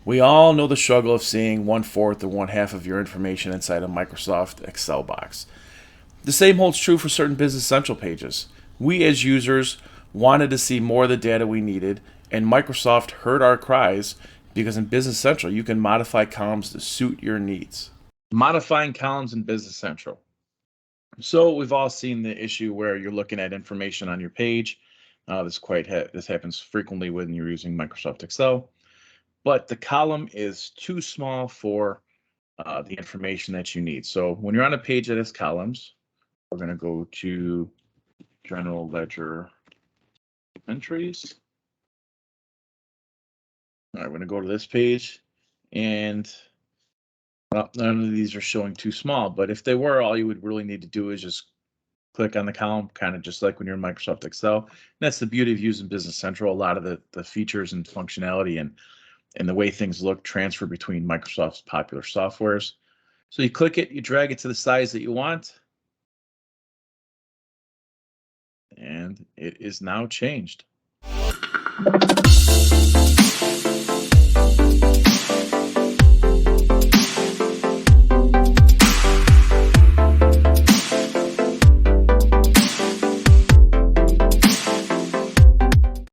We all know the struggle of seeing one fourth or one half of your information inside a Microsoft Excel box. The same holds true for certain Business Central pages. We as users wanted to see more of the data we needed, and Microsoft heard our cries because in Business Central you can modify columns to suit your needs. Modifying columns in Business Central. So we've all seen the issue where you're looking at information on your page. This happens frequently when you're using Microsoft Excel, but the column is too small for the information that you need. So when you're on a page that has columns, we're going to go to General Ledger Entries. All right, we're going to go to this page, and well, none of these are showing too small, but if they were, all you would really need to do is just click on the column, kind of just like when you're in Microsoft Excel. And that's the beauty of using Business Central. A lot of the features and functionality and the way things look transfer between Microsoft's popular softwares. So you click it, you drag it to the size that you want, and it is now changed.